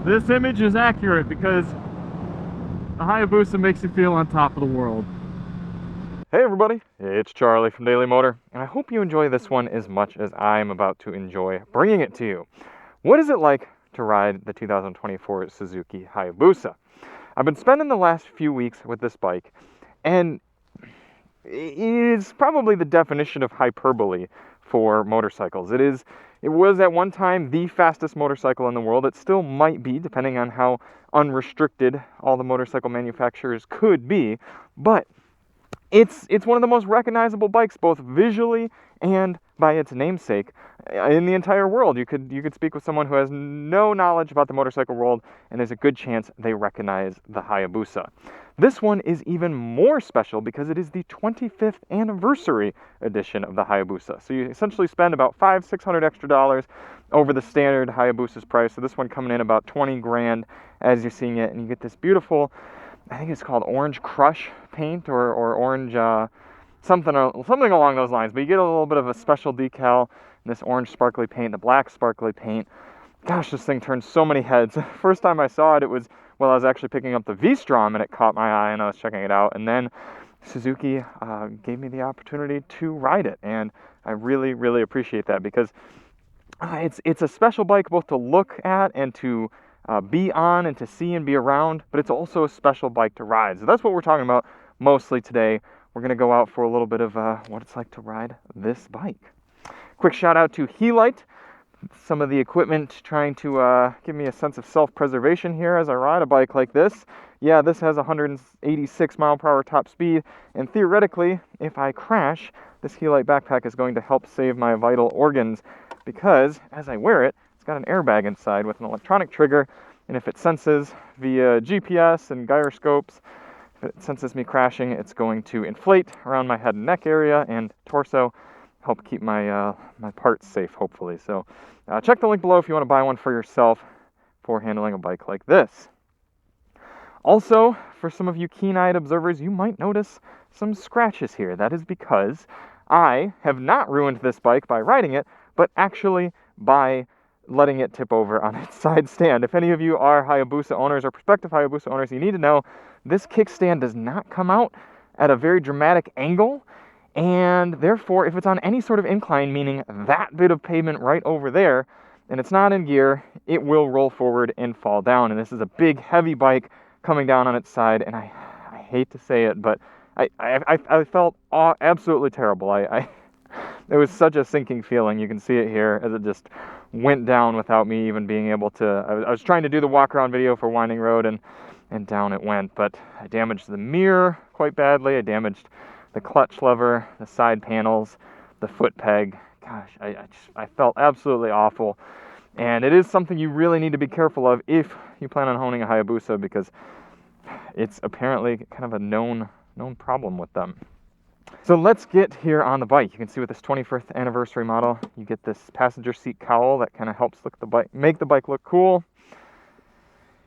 This image is accurate because the Hayabusa makes you feel on top of the world. Hey everybody, it's Charlie from Daily Motor, and I hope you enjoy this one as much as I am about to enjoy bringing it to you. What is it like to ride the 2024 Suzuki Hayabusa? I've been spending the last few weeks with this bike, and it is probably the definition of hyperbole for motorcycles. It was at one time the fastest motorcycle in the world. It still might be, depending on how unrestricted all the motorcycle manufacturers could be, but it's one of the most recognizable bikes, both visually and by its namesake, in the entire world. You could speak with someone who has no knowledge about the motorcycle world, and there's a good chance they recognize the Hayabusa. This one is even more special because it is the 25th anniversary edition of the Hayabusa. So you essentially spend about $500-600 extra over the standard Hayabusa's price. So this one coming in about 20 grand as you're seeing it, and you get this beautiful, I think it's called orange crush paint or orange something along those lines. But you get a little bit of a special decal, this orange sparkly paint, the black sparkly paint. Gosh, this thing turns so many heads. First time I saw it, it was while I was actually picking up the V-Strom, and it caught my eye, and I was checking it out. And then Suzuki gave me the opportunity to ride it, and I really, really appreciate that because it's a special bike both to look at and to be on and to see and be around, but it's also a special bike to ride. So that's what we're talking about mostly today. We're going to go out for a little bit of what it's like to ride this bike. Quick shout out to Helite, some of the equipment trying to give me a sense of self-preservation here as I ride a bike like this. Yeah, this has 186 mile per hour top speed, and theoretically, if I crash, this Helite backpack is going to help save my vital organs because as I wear it, it's got an airbag inside with an electronic trigger, and if it senses via GPS and gyroscopes, if it senses me crashing, it's going to inflate around my head and neck area and torso, help keep my my parts safe, hopefully. So check the link below if you want to buy one for yourself for handling a bike like this. Also, for some of you keen-eyed observers, you might notice some scratches here. That is because I have not ruined this bike by riding it, but actually by letting it tip over on its side stand. If any of you are Hayabusa owners or prospective Hayabusa owners, you need to know this kickstand does not come out at a very dramatic angle, and therefore if it's on any sort of incline, meaning that bit of pavement right over there, and it's not in gear, it will roll forward and fall down. And this is a big heavy bike coming down on its side, and I hate to say it, but I felt absolutely terrible. It was such a sinking feeling. You can see it here as it just went down without me even being able to. I was trying to do the walk around video for Winding Road, and down it went. But I damaged the mirror quite badly. I damaged the clutch lever, the side panels, the foot peg. Gosh, I felt absolutely awful. And it is something you really need to be careful of if you plan on owning a Hayabusa, because it's apparently kind of a known problem with them. So let's get here on the bike. You can see with this 21st anniversary model, you get this passenger seat cowl that kind of helps make the bike look cool.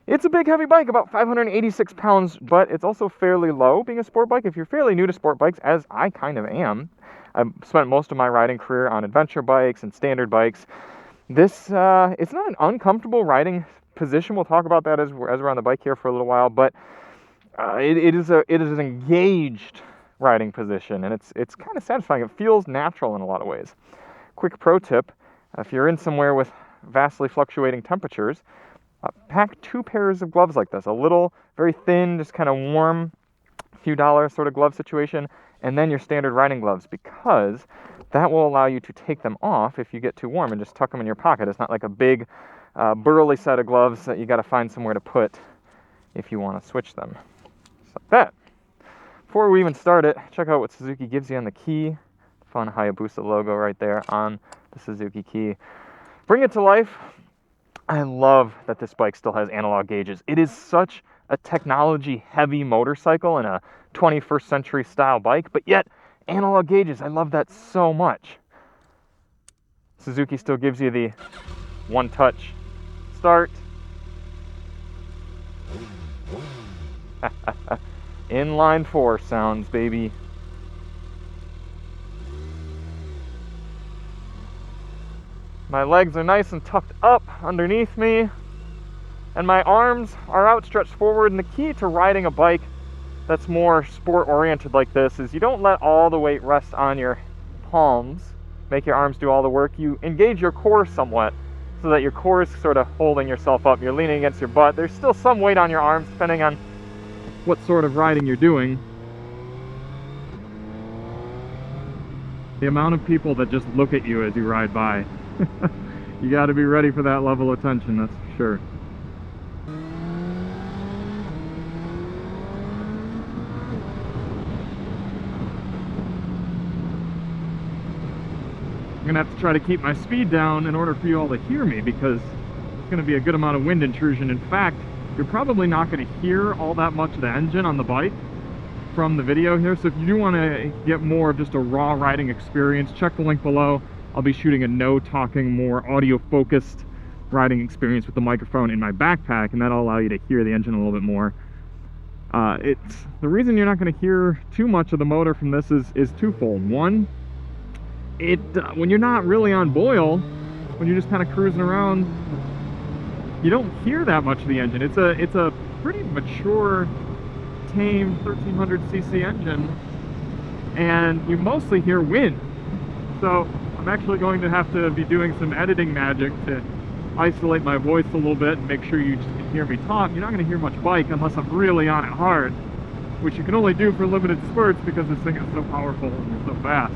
It's a big heavy bike, about 586 pounds, but it's also fairly low being a sport bike. If you're fairly new to sport bikes, as I kind of am, I've spent most of my riding career on adventure bikes and standard bikes. This, it's not an uncomfortable riding position. We'll talk about that as we're on the bike here for a little while, but it is an engaged riding position, and it's kind of satisfying. It feels natural in a lot of ways. Quick pro tip, if you're in somewhere with vastly fluctuating temperatures, pack 2 pairs of gloves like this, a little, very thin, just kind of warm, few dollars sort of glove situation, and then your standard riding gloves, because that will allow you to take them off if you get too warm and just tuck them in your pocket. It's not like a big burly set of gloves that you got to find somewhere to put if you want to switch them. Just like that. Before we even start it, check out what Suzuki gives you on the key. Fun Hayabusa logo right there on the Suzuki key. Bring it to life. I love that this bike still has analog gauges. It is such a technology-heavy motorcycle and a 21st century style bike, but yet analog gauges, I love that so much. Suzuki still gives you the one-touch start. Inline 4 sounds, baby. My legs are nice and tucked up underneath me and my arms are outstretched forward. And the key to riding a bike that's more sport oriented like this is you don't let all the weight rest on your palms, make your arms do all the work. You engage your core somewhat so that your core is sort of holding yourself up. You're leaning against your butt. There's still some weight on your arms depending on what sort of riding you're doing. The amount of people that just look at you as you ride by. You got to be ready for that level of tension, that's for sure. I'm gonna have to try to keep my speed down in order for you all to hear me, because there's gonna be a good amount of wind intrusion. In fact, you're probably not gonna hear all that much of the engine on the bike from the video here. So if you do want to get more of just a raw riding experience, check the link below. I'll be shooting a no talking, more audio focused riding experience with the microphone in my backpack, and that'll allow you to hear the engine a little bit more. It's the reason you're not going to hear too much of the motor from this is twofold. One, when you're not really on boil, when you're just kind of cruising around, you don't hear that much of the engine. It's a pretty mature, tame 1300cc engine, and you mostly hear wind. So I'm actually going to have to be doing some editing magic to isolate my voice a little bit and make sure you just can hear me talk. You're not going to hear much bike unless I'm really on it hard, which you can only do for limited spurts because this thing is so powerful and so fast.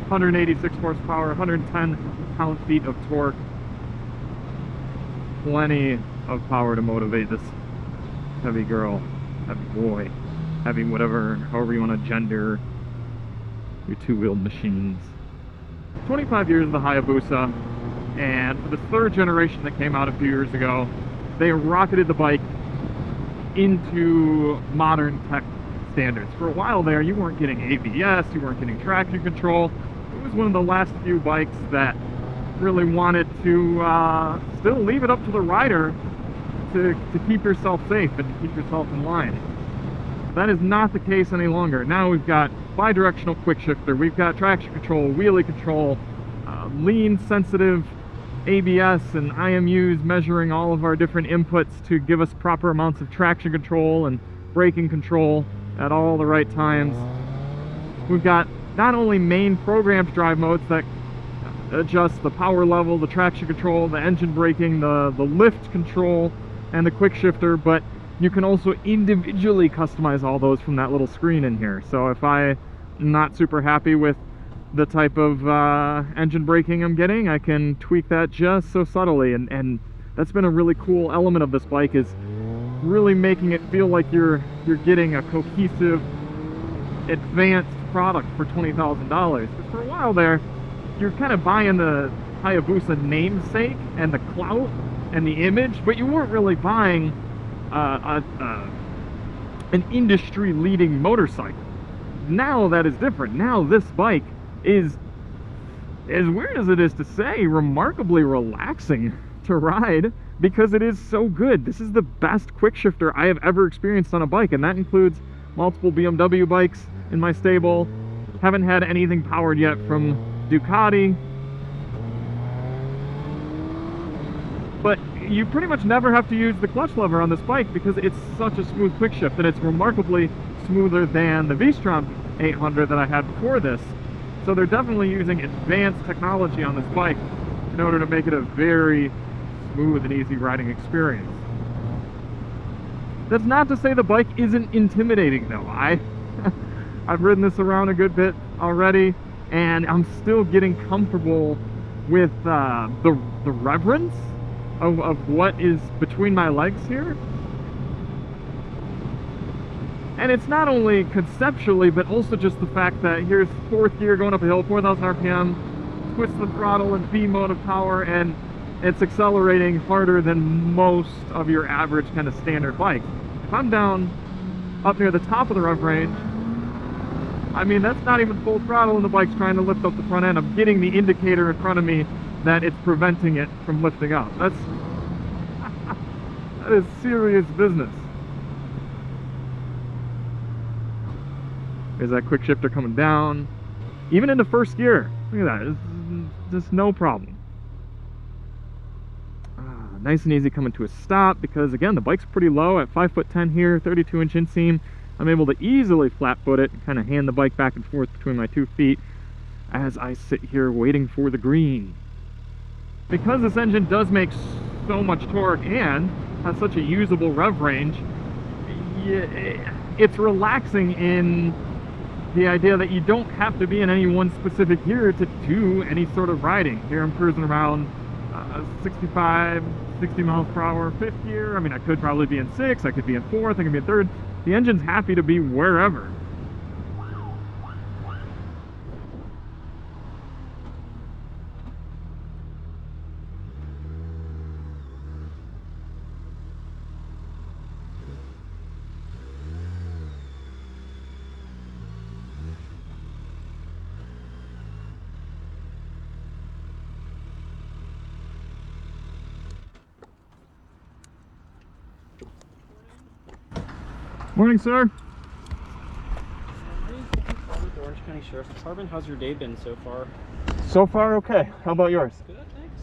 186 horsepower, 110 pound-feet of torque. Plenty of power to motivate this heavy girl, heavy boy, heavy whatever, however you want to gender your two-wheeled machines. 25 years of the Hayabusa, and for the third generation that came out a few years ago, they rocketed the bike into modern tech standards. For a while there, you weren't getting ABS, you weren't getting traction control. It was one of the last few bikes that really wanted to still leave it up to the rider to keep yourself safe and to keep yourself in line. That is not the case any longer. Now we've got bi-directional quick shifter, we've got traction control, wheelie control, lean sensitive ABS and IMUs measuring all of our different inputs to give us proper amounts of traction control and braking control at all the right times. We've got not only main programmed drive modes that adjust the power level, the traction control, the engine braking, the lift control, and the quick shifter, but you can also individually customize all those from that little screen in here. So if I'm not super happy with the type of engine braking I'm getting, I can tweak that just so subtly, and that's been a really cool element of this bike, is really making it feel like you're getting a cohesive, advanced product for $20,000. Because for a while there, you're kind of buying the Hayabusa namesake and the clout and the image, but you weren't really buying an industry-leading motorcycle. Now that is different. Now this bike is, as weird as it is to say, remarkably relaxing to ride because it is so good. This is the best quick shifter I have ever experienced on a bike, and that includes multiple BMW bikes in my stable. Haven't had anything powered yet from Ducati. But you pretty much never have to use the clutch lever on this bike because it's such a smooth quick shift, and it's remarkably smoother than the V-Strom 800 that I had before this. So they're definitely using advanced technology on this bike in order to make it a very smooth and easy riding experience. That's not to say the bike isn't intimidating though. I've ridden this around a good bit already, and I'm still getting comfortable with the reverence of what is between my legs here. And it's not only conceptually, but also just the fact that here's fourth gear going up a hill, 4,000 RPM, twist the throttle in V mode of power, and it's accelerating harder than most of your average kind of standard bike. If I'm down up near the top of the rev range, I mean, that's not even full throttle and the bike's trying to lift up the front end. I'm getting the indicator in front of me that it's preventing it from lifting up. That is serious business. There's that quick shifter coming down, even into first gear. Look at that, it's just no problem. Nice and easy coming to a stop because, again, the bike's pretty low at 5'10" here, 32-inch inseam. I'm able to easily flat-foot it and kind of hand the bike back and forth between my 2 feet as I sit here waiting for the green. Because this engine does make so much torque and has such a usable rev range, it's relaxing in the idea that you don't have to be in any one specific gear to do any sort of riding. Here I'm cruising around 65, 60 miles per hour, 5th gear. I mean, I could probably be in 6th, I could be in 4th, I could be in 3rd. The engine's happy to be wherever. Morning, sir. With Orange County Sheriff's Department. How's your day been so far? So far, okay. How about yours? Good, thanks.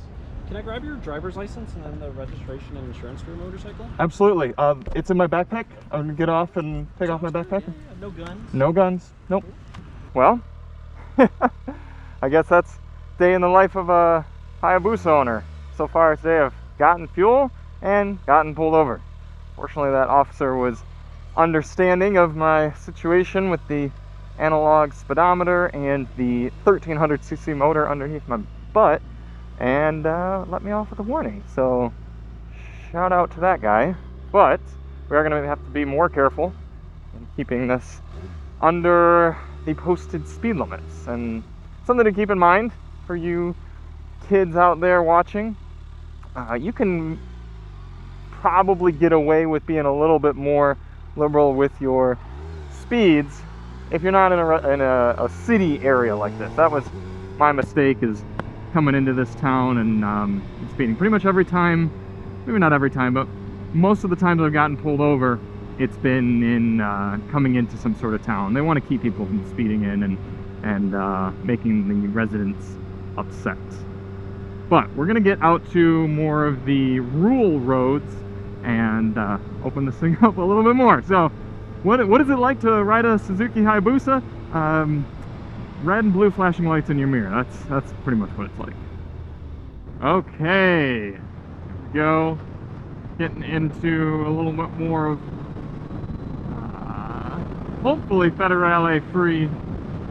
Can I grab your driver's license and then the registration and insurance for your motorcycle? Absolutely. It's in my backpack. I'm gonna get off and take off my backpack. Yeah. No guns? No guns. Nope. Well, I guess that's day in the life of a Hayabusa owner. So far today I've gotten fuel and gotten pulled over. Fortunately, that officer was understanding of my situation with the analog speedometer and the 1300cc motor underneath my butt, and let me off with a warning. So shout out to that guy. But we are going to have to be more careful in keeping this under the posted speed limits. And something to keep in mind for you kids out there watching, you can probably get away with being a little bit more liberal with your speeds if you're not in a city area like this. That was my mistake, is coming into this town and speeding. Pretty much every time, maybe not every time, but most of the times I've gotten pulled over, it's been in coming into some sort of town. They want to keep people from speeding in and making the residents upset. But we're gonna get out to more of the rural roads and open this thing up a little bit more. So what is it like to ride a Suzuki Hayabusa? Red and blue flashing lights in your mirror. That's pretty much what it's like. Okay, here we go. Getting into a little bit more of hopefully Federale free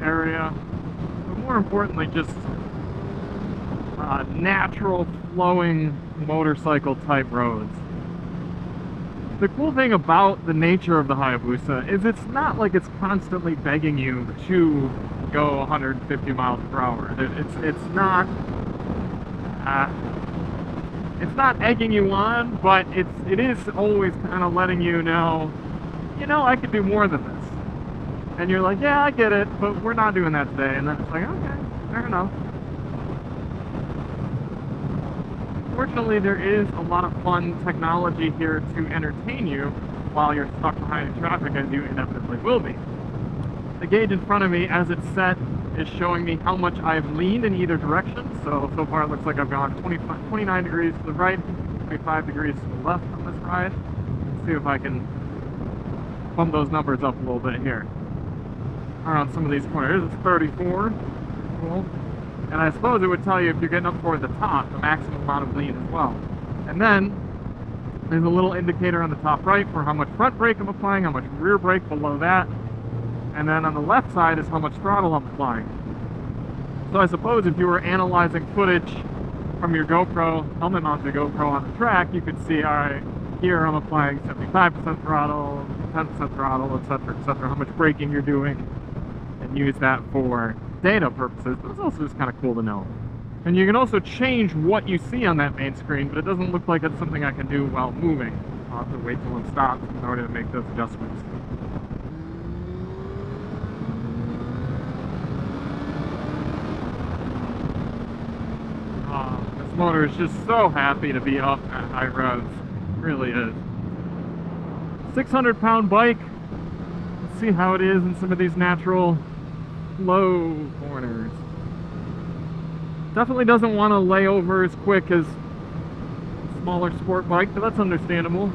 area, but more importantly just natural flowing motorcycle type roads. The cool thing about the nature of the Hayabusa is it's not like it's constantly begging you to go 150 miles per hour. It's not egging you on, but it is always kind of letting you know, I could do more than this. And you're like, yeah, I get it, but we're not doing that today. And then it's like, okay, fair enough. Fortunately, there is a lot of fun technology here to entertain you while you're stuck behind traffic, as you inevitably will be. The gauge in front of me, as it's set, is showing me how much I've leaned in either direction. So far it looks like I've gone 29 degrees to the right, 25 degrees to the left on this ride. Let's see if I can bump those numbers up a little bit here. Around some of these corners, it's 34. Cool. And I suppose it would tell you if you're getting up toward the top, the maximum amount of lean as well. And then there's a little indicator on the top right for how much front brake I'm applying, how much rear brake below that. And then on the left side is how much throttle I'm applying. So I suppose if you were analyzing footage from your GoPro, helmet mounted GoPro on the track, you could see, all right, here I'm applying 75% throttle, 10% throttle, etc., how much braking you're doing, and use that for data purposes. But it's also just kind of cool to know. And you can also change what you see on that main screen, but it doesn't look like it's something I can do while moving. I'll have to wait till it stops in order to make those adjustments. This motor is just so happy to be up at high revs. It really is. 600-pound bike. Let's see how it is in some of these natural low corners. Definitely doesn't want to lay over as quick as smaller sport bike, but that's understandable.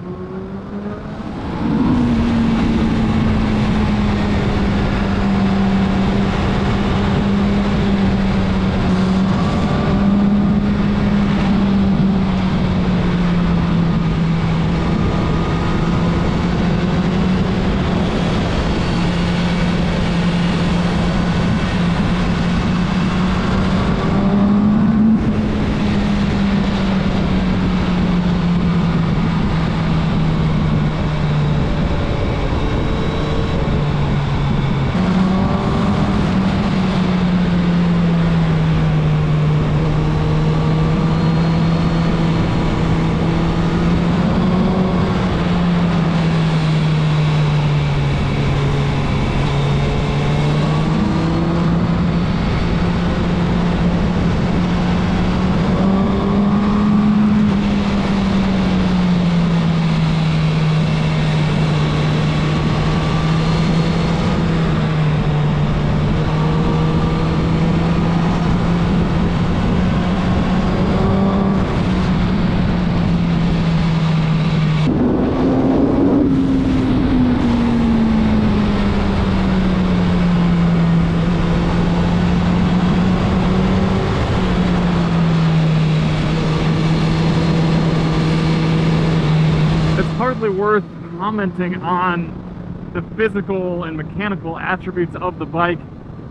Hardly worth commenting on the physical and mechanical attributes of the bike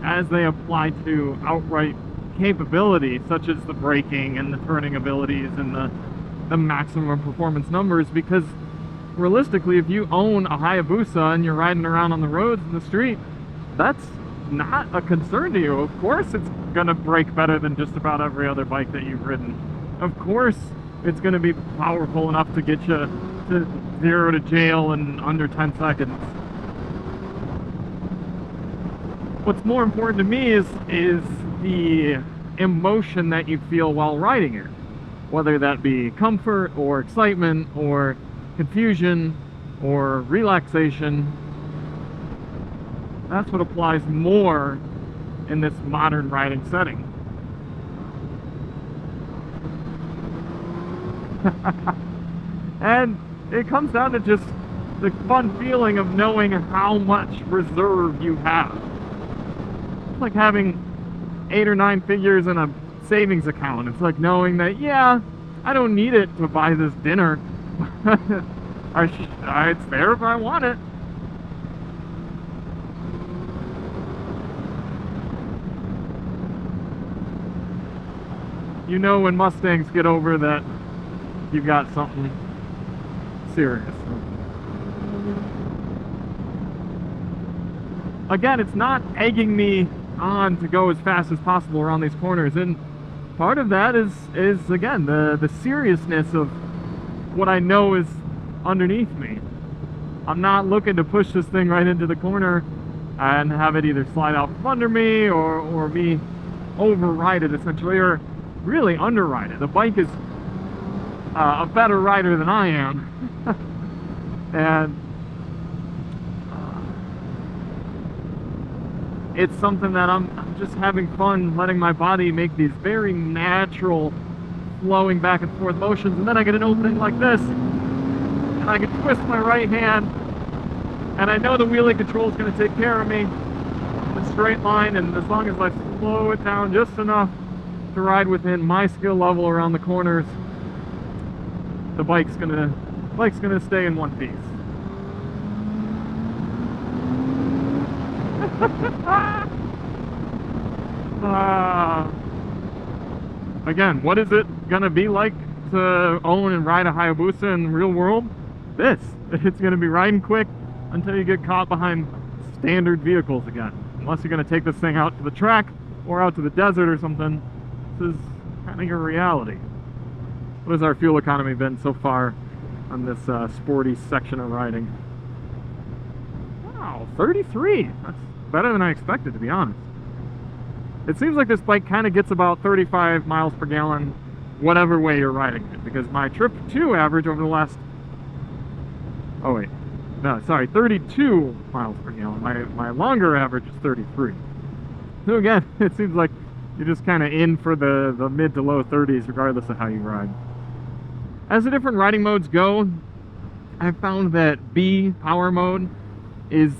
as they apply to outright capability, such as the braking and the turning abilities and the maximum performance numbers, because realistically, if you own a Hayabusa and you're riding around on the roads in the street, that's not a concern to you. Of course it's gonna brake better than just about every other bike that you've ridden. Of course it's gonna be powerful enough to get you to 0 to jail in under 10 seconds. What's more important to me is the emotion that you feel while riding it, whether that be comfort or excitement or confusion or relaxation. That's what applies more in this modern riding setting. And it comes down to just the fun feeling of knowing how much reserve you have. It's like having 8 or 9 figures in a savings account. It's like knowing that, yeah, I don't need it to buy this dinner. It's there if I want it. You know when Mustangs get over that you've got something serious. Again, it's not egging me on to go as fast as possible around these corners, and part of that is again the seriousness of what I know is underneath me. I'm not looking to push this thing right into the corner and have it either slide out from under me or me override it essentially, or really underride it. The bike is a better rider than I am. And it's something that I'm just having fun letting my body make these very natural flowing back and forth motions, and then I get an opening like this and I can twist my right hand and I know the wheelie control is going to take care of me in a straight line, and as long as I slow it down just enough to ride within my skill level around the corners, the bike's gonna stay in one piece. Again, what is it gonna be like to own and ride a Hayabusa in the real world? It's gonna be riding quick until you get caught behind standard vehicles again. Unless you're gonna take this thing out to the track or out to the desert or something, this is kind of your reality. What has our fuel economy been so far on this sporty section of riding? Wow, 33. That's better than I expected, to be honest. It seems like this bike kind of gets about 35 miles per gallon whatever way you're riding it, because my trip to average over the last 32 miles per gallon. My longer average is 33. So again, it seems like you're just kind of in for the mid to low 30s regardless of how you ride. As the different riding modes go, I found that B, power mode, is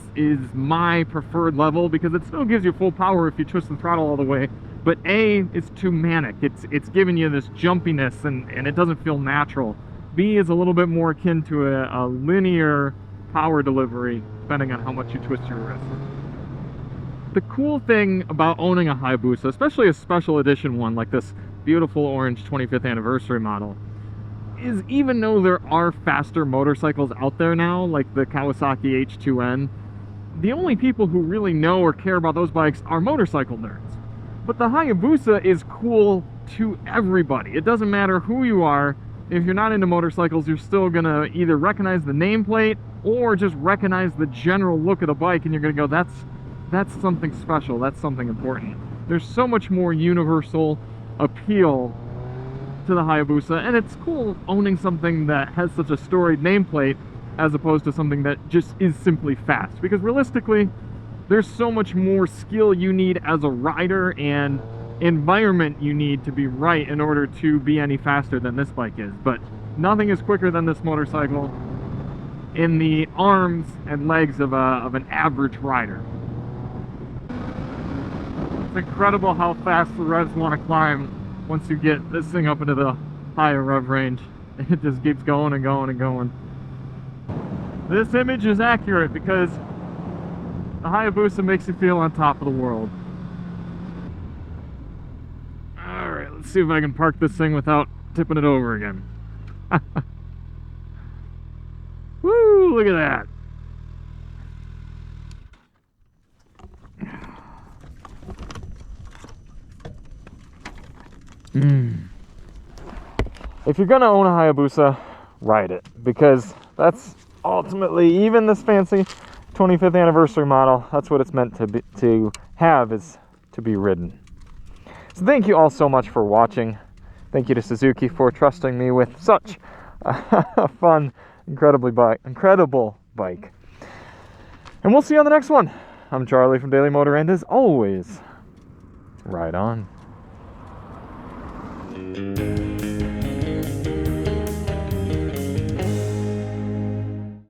my preferred level because it still gives you full power if you twist the throttle all the way. But A is too manic. It's giving you this jumpiness and it doesn't feel natural. B is a little bit more akin to a linear power delivery, depending on how much you twist your wrist. The cool thing about owning a Hayabusa, especially a special edition one like this beautiful orange 25th anniversary model, is even though there are faster motorcycles out there now, like the Kawasaki H2N, the only people who really know or care about those bikes are motorcycle nerds. But the Hayabusa is cool to everybody. It doesn't matter who you are. If you're not into motorcycles, you're still gonna either recognize the nameplate or just recognize the general look of the bike, and you're gonna go, that's something special, that's something important. There's so much more universal appeal to the Hayabusa, and it's cool owning something that has such a storied nameplate as opposed to something that just is simply fast. Because realistically, there's so much more skill you need as a rider and environment you need to be right in order to be any faster than this bike is. But nothing is quicker than this motorcycle in the arms and legs of an average rider. It's incredible how fast the revs want to climb once you get this thing up into the higher rev range. It just keeps going and going and going. This image is accurate because the Hayabusa makes you feel on top of the world. Alright, let's see if I can park this thing without tipping it over again. Woo, look at that. If you're gonna own a Hayabusa, ride it, because that's ultimately, even this fancy 25th anniversary model, that's what it's meant to have, is to be ridden. So thank you all so much for watching. Thank you to Suzuki for trusting me with such a fun, incredible bike. And we'll see you on the next one. I'm Charlie from Daily Motor, and as always, ride on.